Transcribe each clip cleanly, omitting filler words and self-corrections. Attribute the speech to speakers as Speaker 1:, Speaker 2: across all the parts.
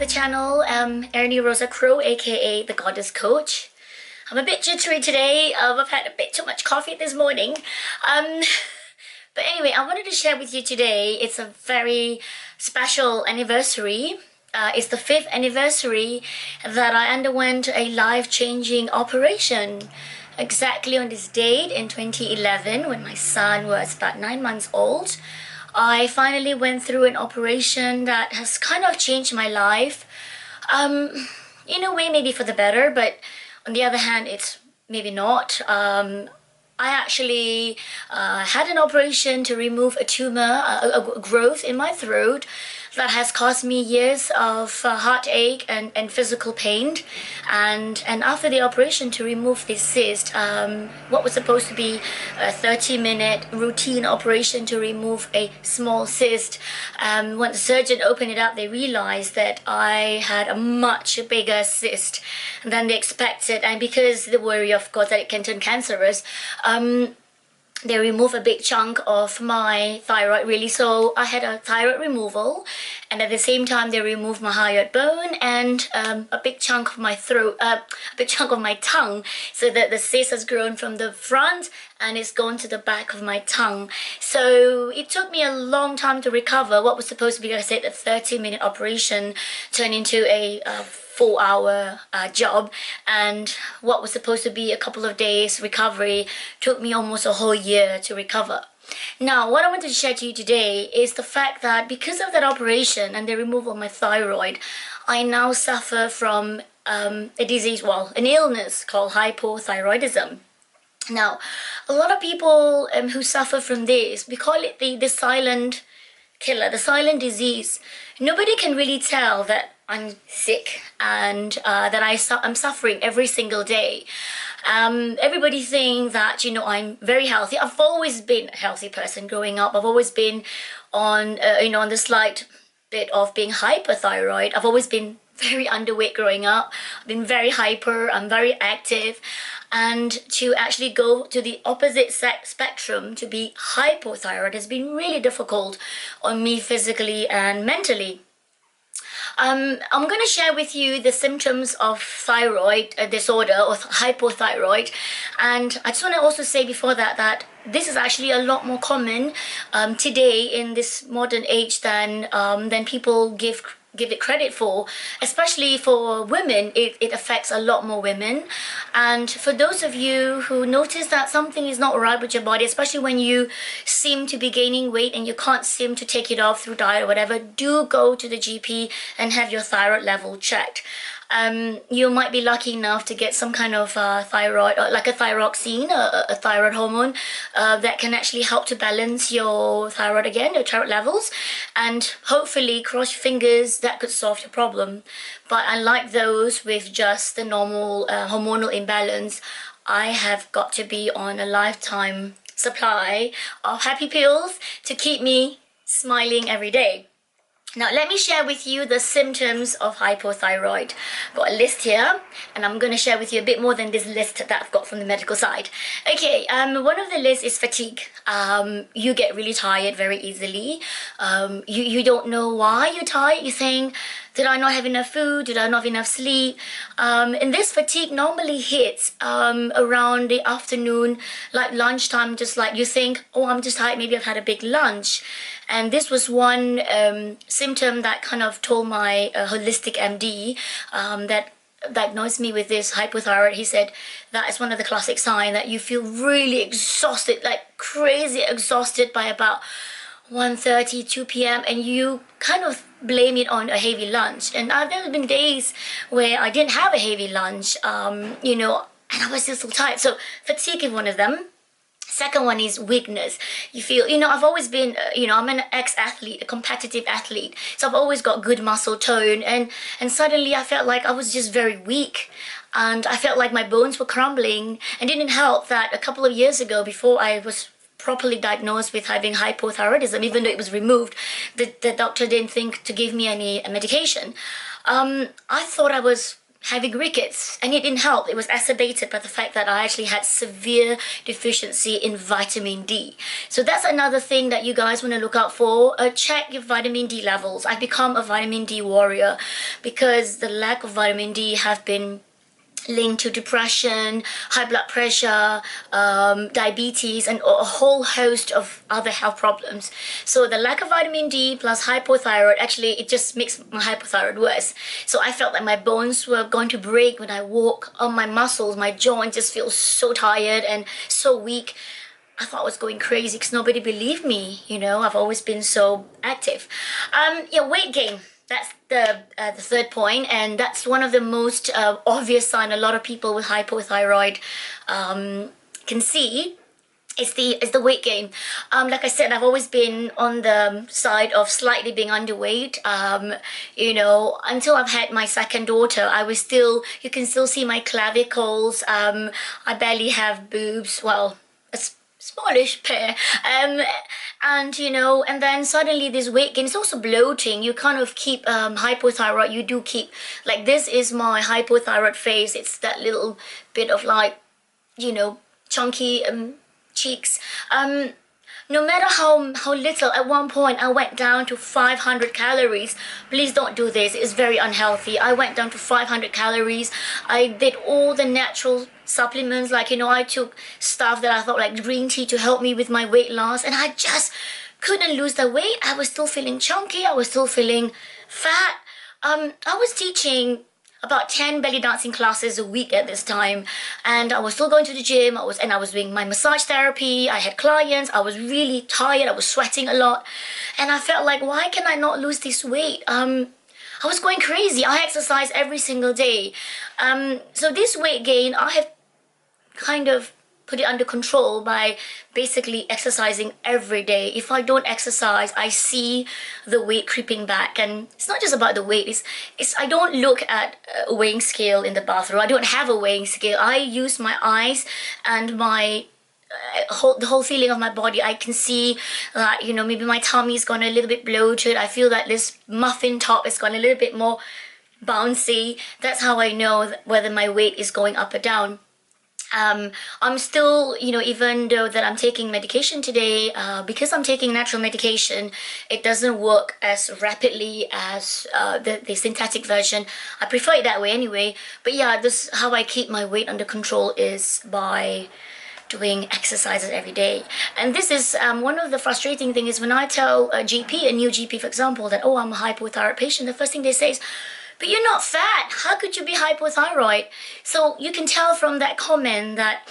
Speaker 1: channel. Ernie Rosa Crow, aka the Goddess Coach. I'm a bit jittery today. I've had a bit too much coffee this morning. But anyway, I wanted to share with you today. It's a very special anniversary. It's the 5th anniversary that I underwent a life-changing operation. Exactly on this date in 2011, when my son was about 9 months old, I finally went through an operation that has kind of changed my life. In a way, maybe for the better, but on the other hand, it's maybe not. I actually had an operation to remove a tumor, a growth in my throat that has caused me years of heartache and physical pain. And after the operation to remove this cyst, what was supposed to be a 30-minute routine operation to remove a small cyst, when the surgeon opened it up, they realized that I had a much bigger cyst than they expected. And because the worry, of course, that it can turn cancerous, they removed a big chunk of my thyroid, really. So I had a thyroid removal, and at the same time they removed my hyoid bone and a big chunk of my throat, a big chunk of my tongue, so that the cyst has grown from the front and it's gone to the back of my tongue. So it took me a long time to recover. What was supposed to be, like I said, a 30-minute operation turned into a 4-hour job, and what was supposed to be a couple of days recovery took me almost a whole year to recover. Now, what I want to share to you today is the fact that because of that operation and the removal of my thyroid, I now suffer from a disease, well, an illness called hypothyroidism. Now, a lot of people who suffer from this, we call it the silent killer, the silent disease. Nobody can really tell that I'm sick and that I'm suffering every single day. Everybody thinks that, you know, I'm very healthy. I've always been a healthy person growing up. I've always been on, on the slight bit of being hyperthyroid. I've always been very underweight growing up. I've been very hyper. I'm very active. And to actually go to the opposite spectrum, to be hypothyroid, has been really difficult on me physically and mentally. I'm going to share with you the symptoms of thyroid disorder or hypothyroid, and I just want to also say before that this is actually a lot more common today in this modern age than people give it credit for. Especially for women, it affects a lot more women. And for those of you who notice that something is not right with your body, especially when you seem to be gaining weight and you can't seem to take it off through diet or whatever, do go to the GP and have your thyroid level checked. You might be lucky enough to get some kind of thyroid, like a thyroxine, a thyroid hormone that can actually help to balance your thyroid again, your thyroid levels, and hopefully, cross your fingers, that could solve your problem. But unlike those with just the normal hormonal imbalance, I have got to be on a lifetime supply of happy pills to keep me smiling every day. Now, let me share with you the symptoms of hypothyroid. Got a list here, and I'm going to share with you a bit more than this list that I've got from the medical side. Okay, one of the lists is fatigue. You get really tired very easily. You don't know why you're tired. You think, did I not have enough food? Did I not have enough sleep? And this fatigue normally hits around the afternoon, like lunchtime, just like you think, oh, I'm just tired, maybe I've had a big lunch. And this was one symptom that kind of told my holistic MD that diagnosed me with this hypothyroid. He said that is one of the classic signs that you feel really exhausted, like crazy exhausted by about 1:30, 2 p.m. and you kind of blame it on a heavy lunch. And there's been days where I didn't have a heavy lunch, and I was just so tired. So fatigue is one of them. Second one is weakness. You feel, I've always been, I'm an ex-athlete, a competitive athlete. So I've always got good muscle tone. And suddenly I felt like I was just very weak. And I felt like my bones were crumbling. And it didn't help that a couple of years ago, before I was properly diagnosed with having hypothyroidism, even though it was removed, the doctor didn't think to give me any medication. I thought I was having rickets, and it didn't help. It was exacerbated by the fact that I actually had severe deficiency in vitamin D. So that's another thing that you guys want to look out for. Check your vitamin D levels. I've become a vitamin D warrior because the lack of vitamin D have been linked to depression, high blood pressure, diabetes, and a whole host of other health problems. So the lack of vitamin D plus hypothyroid, actually, it just makes my hypothyroid worse. So I felt like my bones were going to break when I walk. On my muscles, my joints just feel so tired and so weak. I thought I was going crazy because nobody believed me. You know, I've always been so active. Yeah, weight gain. That's the third point, and that's one of the most obvious sign a lot of people with hypothyroid can see. Is the weight gain. Like I said, I've always been on the side of slightly being underweight. You know, until I've had my second daughter, I was still, you can still see my clavicles. I barely have boobs. Well, a smallish pair. And you know, and then suddenly this weight gain, it's also bloating. You kind of keep hypothyroid, you do keep, like, this is my hypothyroid face. It's that little bit of, like, you know, chunky cheeks. No matter how little, at one point I went down to 500 calories. Please don't do this, it's very unhealthy. I went down to 500 calories. I did all the natural supplements, like, you know, I took stuff that I thought, like green tea, to help me with my weight loss, and I just couldn't lose the weight. I was still feeling chunky, I was still feeling fat. I was teaching about 10 belly dancing classes a week at this time, and I was still going to the gym. I was doing my massage therapy. I had clients. I was really tired. I was sweating a lot, and I felt like, why can I not lose this weight? I was going crazy. I exercise every single day. So this weight gain, I have kind of put it under control by basically exercising every day. If I don't exercise, I see the weight creeping back. And it's not just about the weight. It's I don't look at a weighing scale in the bathroom. I don't have a weighing scale. I use my eyes and my the whole feeling of my body. I can see that, you know, maybe my tummy's gone a little bit bloated. I feel that this muffin top has gone a little bit more bouncy. That's how I know whether my weight is going up or down. I'm still, you know, even though that I'm taking medication today, because I'm taking natural medication, it doesn't work as rapidly as the synthetic version. I prefer it that way anyway. But yeah, this how I keep my weight under control is by doing exercises every day. And this is one of the frustrating things is when I tell a new GP, for example, that, oh, I'm a hypothyroid patient, the first thing they say is, but you're not fat. How could you be hypothyroid? So you can tell from that comment that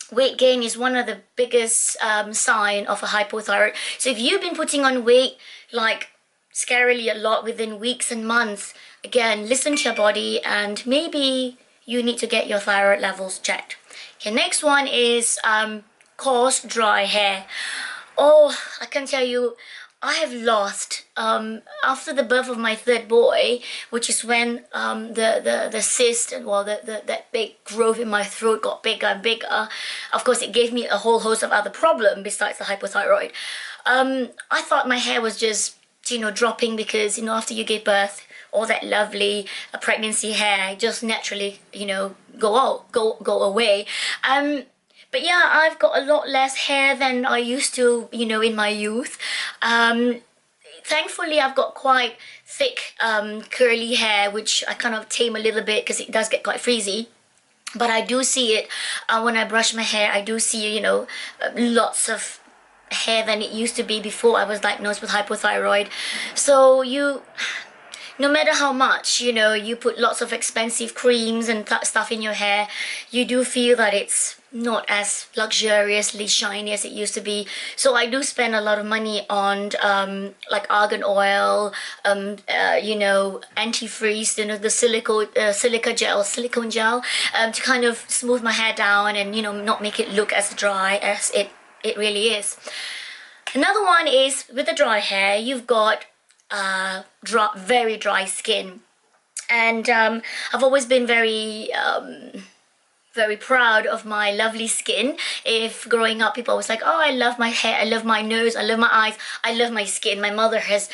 Speaker 1: weight gain is one of the biggest sign of a hypothyroid. So if you've been putting on weight, like, scarily a lot within weeks and months, again, listen to your body, and maybe you need to get your thyroid levels checked. Okay, next one is coarse, dry hair. Oh, I can tell you, I have lost, after the birth of my third boy, which is when the cyst, and well, that big growth in my throat got bigger and bigger. Of course, it gave me a whole host of other problems besides the hypothyroid. I thought my hair was just, you know, dropping because, you know, after you give birth, all that lovely pregnancy hair just naturally, you know, go away. But yeah, I've got a lot less hair than I used to, you know, in my youth. Thankfully, I've got quite thick curly hair, which I kind of tame a little bit because it does get quite frizzy. But I do see it when I brush my hair. I do see, you know, lots of hair than it used to be before I was diagnosed with hypothyroid. So no matter how much, you know, you put lots of expensive creams and stuff in your hair, you do feel that it's not as luxuriously shiny as it used to be. So I do spend a lot of money on like argan oil, you know, antifreeze, you know, the silicone gel to kind of smooth my hair down and, you know, not make it look as dry as it really is. Another one is with the dry hair, you've got very dry skin, and I've always been very very proud of my lovely skin. If growing up people was like, oh, I love my hair, I love my nose, I love my eyes, I love my skin. My mother has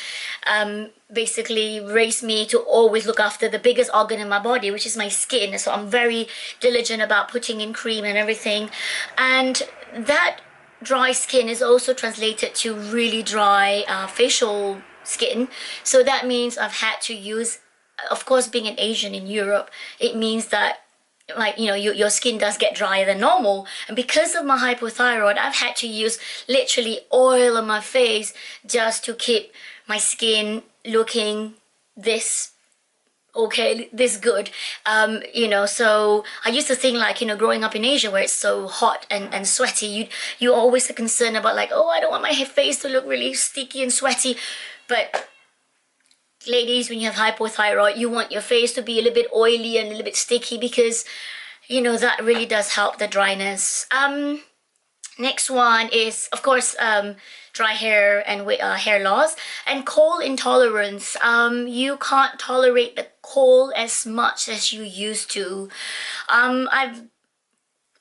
Speaker 1: basically raised me to always look after the biggest organ in my body, which is my skin. So I'm very diligent about putting in cream and everything. And that dry skin is also translated to really dry facial skin. So that means I've had to use, of course, being an Asian in Europe, it means that, like, you know, your skin does get drier than normal. And because of my hypothyroid, I've had to use literally oil on my face just to keep my skin looking this okay, this good. You know, so I used to think, like, you know, growing up in Asia where it's so hot and sweaty, you're always concerned about, like, oh, I don't want my face to look really sticky and sweaty. But ladies, when you have hypothyroid, you want your face to be a little bit oily and a little bit sticky, because, you know, that really does help the dryness. Next one is, of course, dry hair and hair loss and cold intolerance. You can't tolerate the cold as much as you used to.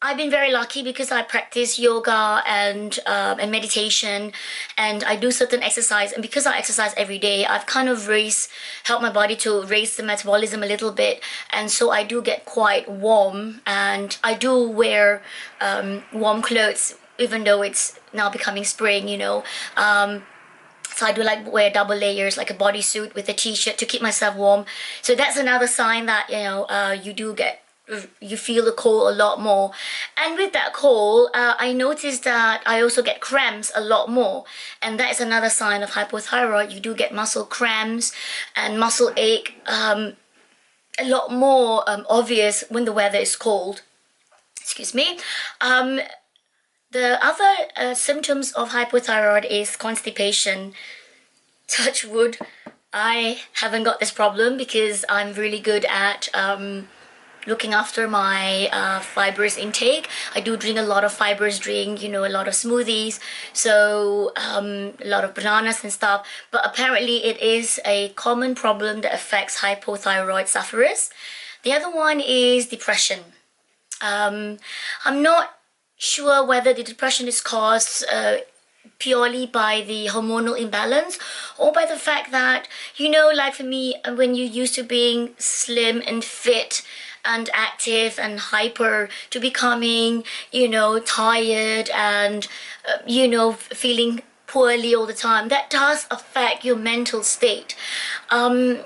Speaker 1: I've been very lucky because I practice yoga and meditation, and I do certain exercise, and because I exercise every day, I've kind of helped my body to raise the metabolism a little bit, and so I do get quite warm, and I do wear warm clothes even though it's now becoming spring, you know. So I do like wear double layers, like a bodysuit with a t-shirt to keep myself warm. So that's another sign that, you know, you feel the cold a lot more. And with that cold, I noticed that I also get cramps a lot more, and that is another sign of hypothyroid. You do get muscle cramps and muscle ache a lot more obvious when the weather is cold. Excuse me. The other symptoms of hypothyroid is constipation. Touch wood, I haven't got this problem because I'm really good at looking after my fibrous intake. I do drink a lot of fibrous drink, you know, a lot of smoothies, so a lot of bananas and stuff. But apparently it is a common problem that affects hypothyroid sufferers. The other one is depression. I'm not sure whether the depression is caused purely by the hormonal imbalance or by the fact that, you know, like for me, when you're used to being slim and fit and active and hyper, to becoming, you know, tired and, you know, feeling poorly all the time, that does affect your mental state. I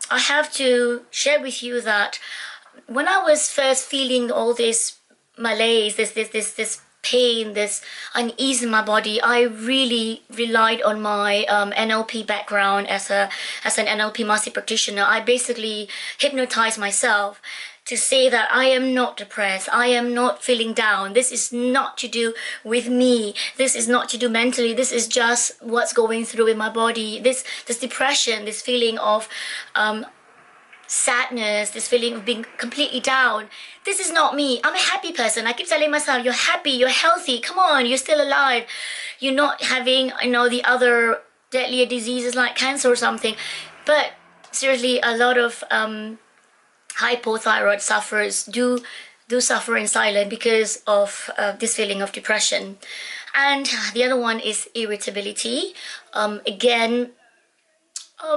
Speaker 1: have to share with you that when I was first feeling all this malaise, this pain, this unease in my body, I really relied on my NLP background as an NLP master practitioner. I basically hypnotized myself to say that I am not depressed, I am not feeling down, this is not to do with me, this is not to do mentally, this is just what's going through in my body, this depression, this feeling of sadness, this feeling of being completely down. This is not me. I'm a happy person. I keep telling myself, you're happy, you're healthy, come on, you're still alive. You're not having, you know, the other deadlier diseases like cancer or something. But seriously, a lot of hypothyroid sufferers do suffer in silence because of this feeling of depression. And the other one is irritability. Again,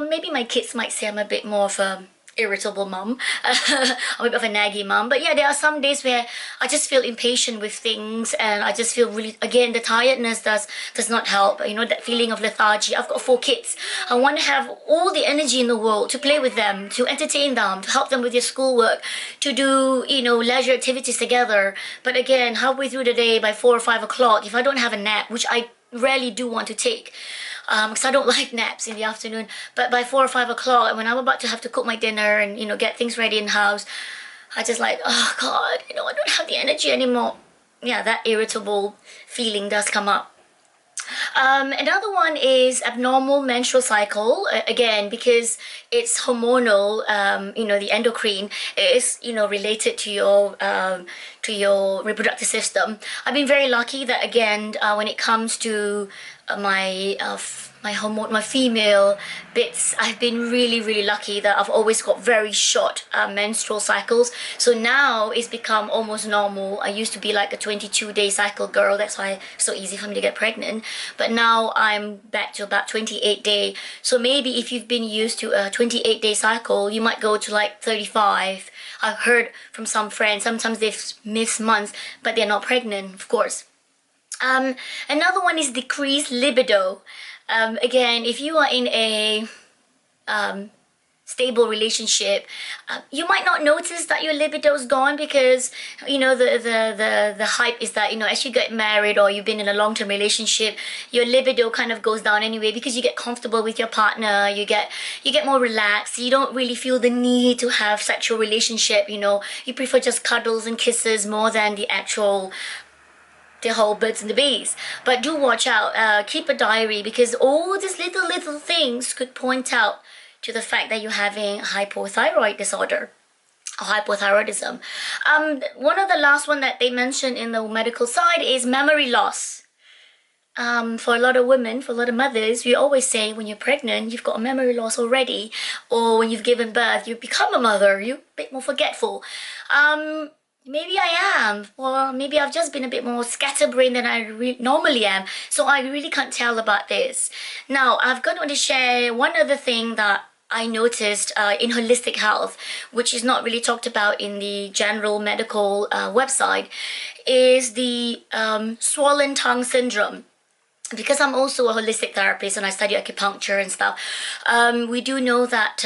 Speaker 1: maybe my kids might say I'm a bit more of a irritable mum, a bit of a naggy mum, but yeah, there are some days where I just feel impatient with things, and I just feel really, again, the tiredness does not help, you know, that feeling of lethargy. I've got 4 kids. I want to have all the energy in the world to play with them, to entertain them, to help them with their schoolwork, to do, you know, leisure activities together. But again, halfway through the day, by 4 or 5 o'clock, if I don't have a nap, which I rarely do want to take, because I don't like naps in the afternoon, but by 4 or 5 o'clock, when I'm about to have to cook my dinner and, you know, get things ready in the house, I just like, oh God, you know, I don't have the energy anymore. Yeah, that irritable feeling does come up. Another one is abnormal menstrual cycle, again, because it's hormonal, you know, the endocrine is, you know, related to your reproductive system. I've been very lucky that, again, when it comes to my hormone, my female bits. I've been really lucky that I've always got very short menstrual cycles. So now it's become almost normal. I used to be like a 22-day cycle girl. That's why it's so easy for me to get pregnant. But now I'm back to about 28-day. So maybe if you've been used to a 28-day cycle, you might go to like 35. I've heard from some friends, sometimes they've missed months, but they're not pregnant, of course. Another one is decreased libido. Again, if you are in a stable relationship, you might not notice that your libido is gone, because you know the hype is that, you know, as you get married or you've been in a long-term relationship, your libido kind of goes down anyway, because you get comfortable with your partner, you get more relaxed, you don't really feel the need to have sexual relationship, you know, you prefer just cuddles and kisses more than the whole birds and the bees. But do watch out, keep a diary, because all these little things could point out to the fact that you're having hypothyroid disorder or hypothyroidism. One of the last one that they mentioned in the medical side is memory loss. For a lot of women, for a lot of mothers, we always say when you're pregnant, you've got a memory loss already, or when you've given birth, you become a mother, you're a bit more forgetful. Maybe I am, or maybe I've just been a bit more scatterbrained than I normally am. So I really can't tell about this. Now, I've got to share one other thing that I noticed in holistic health, which is not really talked about in the general medical website, is the swollen tongue syndrome. Because I'm also a holistic therapist and I study acupuncture and stuff, we do know that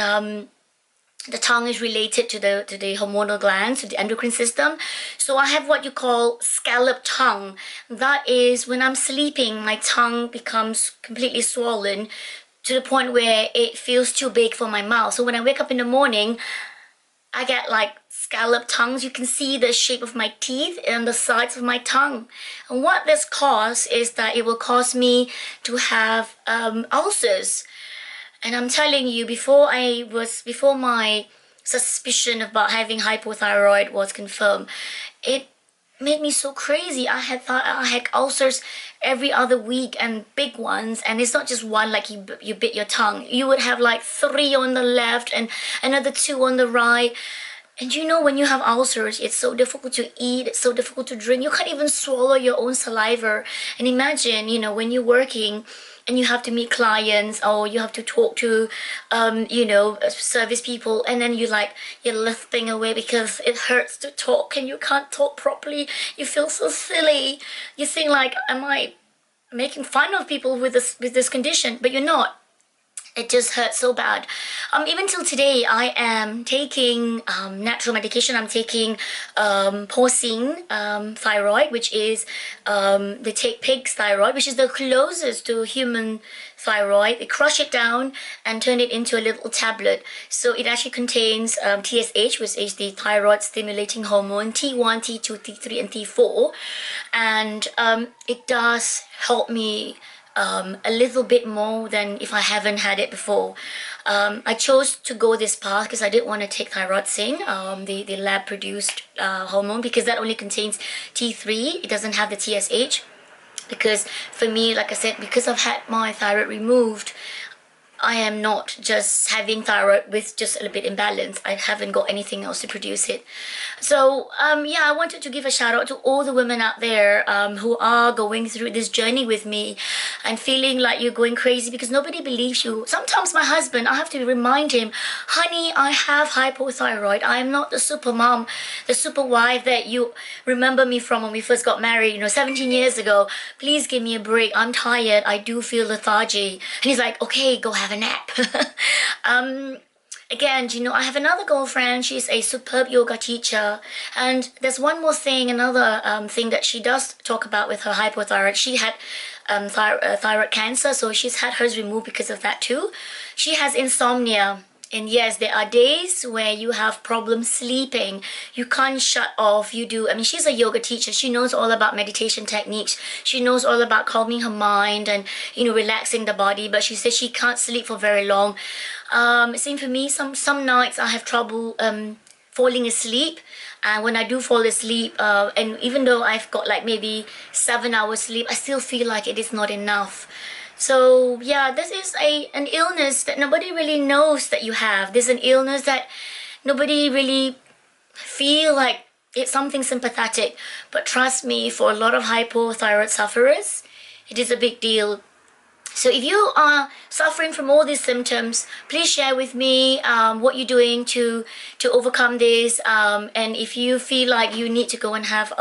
Speaker 1: the tongue is related to the hormonal glands, to the endocrine system. So I have what you call scallop tongue. That is, when I'm sleeping, my tongue becomes completely swollen to the point where it feels too big for my mouth. So when I wake up in the morning, I get like scallop tongues. You can see the shape of my teeth and the sides of my tongue. And what this causes is that it will cause me to have ulcers. And I'm telling you, before my suspicion about having hypothyroid was confirmed, it made me so crazy. I had ulcers every other week, and big ones. And it's not just one, like you bit your tongue. You would have like 3 on the left and another 2 on the right. And you know, when you have ulcers, it's so difficult to eat, it's so difficult to drink. You can't even swallow your own saliva. And imagine, you know, when you're working and you have to meet clients, or you have to talk to, you know, service people, and then you're lifting away because it hurts to talk and you can't talk properly. You feel so silly. You think like, am I making fun of people with this condition? But you're not. It just hurts so bad. Even till today, I am taking natural medication. I'm taking porcine thyroid, which is they take pig's thyroid, which is the closest to human thyroid. They crush it down and turn it into a little tablet. So it actually contains TSH, which is the thyroid stimulating hormone, T1, T2, T3, and T4. And it does help me a little bit more than if I haven't had it before. I chose to go this path because I didn't want to take thyroxine, the lab produced hormone, because that only contains T3. It doesn't have the TSH. Because for me, like I said, because I've had my thyroid removed, I am not just having thyroid with just a little bit imbalance. I haven't got anything else to produce it. So yeah, I wanted to give a shout out to all the women out there who are going through this journey with me and feeling like you're going crazy because nobody believes you. Sometimes my husband, I have to remind him, honey, I have hypothyroid. I am not the super mom, the super wife that you remember me from when we first got married, you know, 17 years ago. Please give me a break. I'm tired. I do feel lethargy. And he's like, okay, go have a nap. Again, you know, I have another girlfriend. She's a superb yoga teacher, and there's one more thing, another thing that she does talk about with her hypothyroid. She had thyroid cancer, so she's had hers removed because of that too. She has insomnia. And yes, there are days where you have problems sleeping. You can't shut off. You do. I mean, she's a yoga teacher. She knows all about meditation techniques. She knows all about calming her mind and, you know, relaxing the body. But she says she can't sleep for very long. Same for me. Some nights I have trouble falling asleep. And when I do fall asleep, and even though I've got like maybe 7 hours sleep, I still feel like it is not enough. So yeah, this is an illness that nobody really knows that you have. This is an illness that nobody really feel like it's something sympathetic. But trust me, for a lot of hypothyroid sufferers, it is a big deal. So if you are suffering from all these symptoms, please share with me what you're doing to overcome this. And if you feel like you need to go and have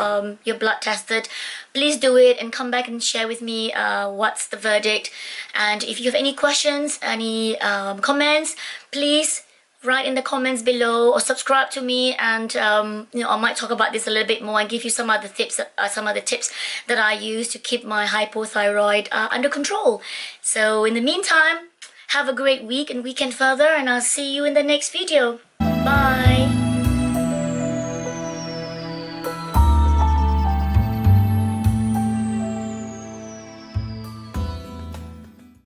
Speaker 1: your blood tested, please do it and come back and share with me what's the verdict. And if you have any questions, any comments, please write in the comments below or subscribe to me, and I might talk about this a little bit more and give you some other tips that I use to keep my hypothyroid under control. So in the meantime, have a great week and weekend further, and I'll see you in the next video. Bye.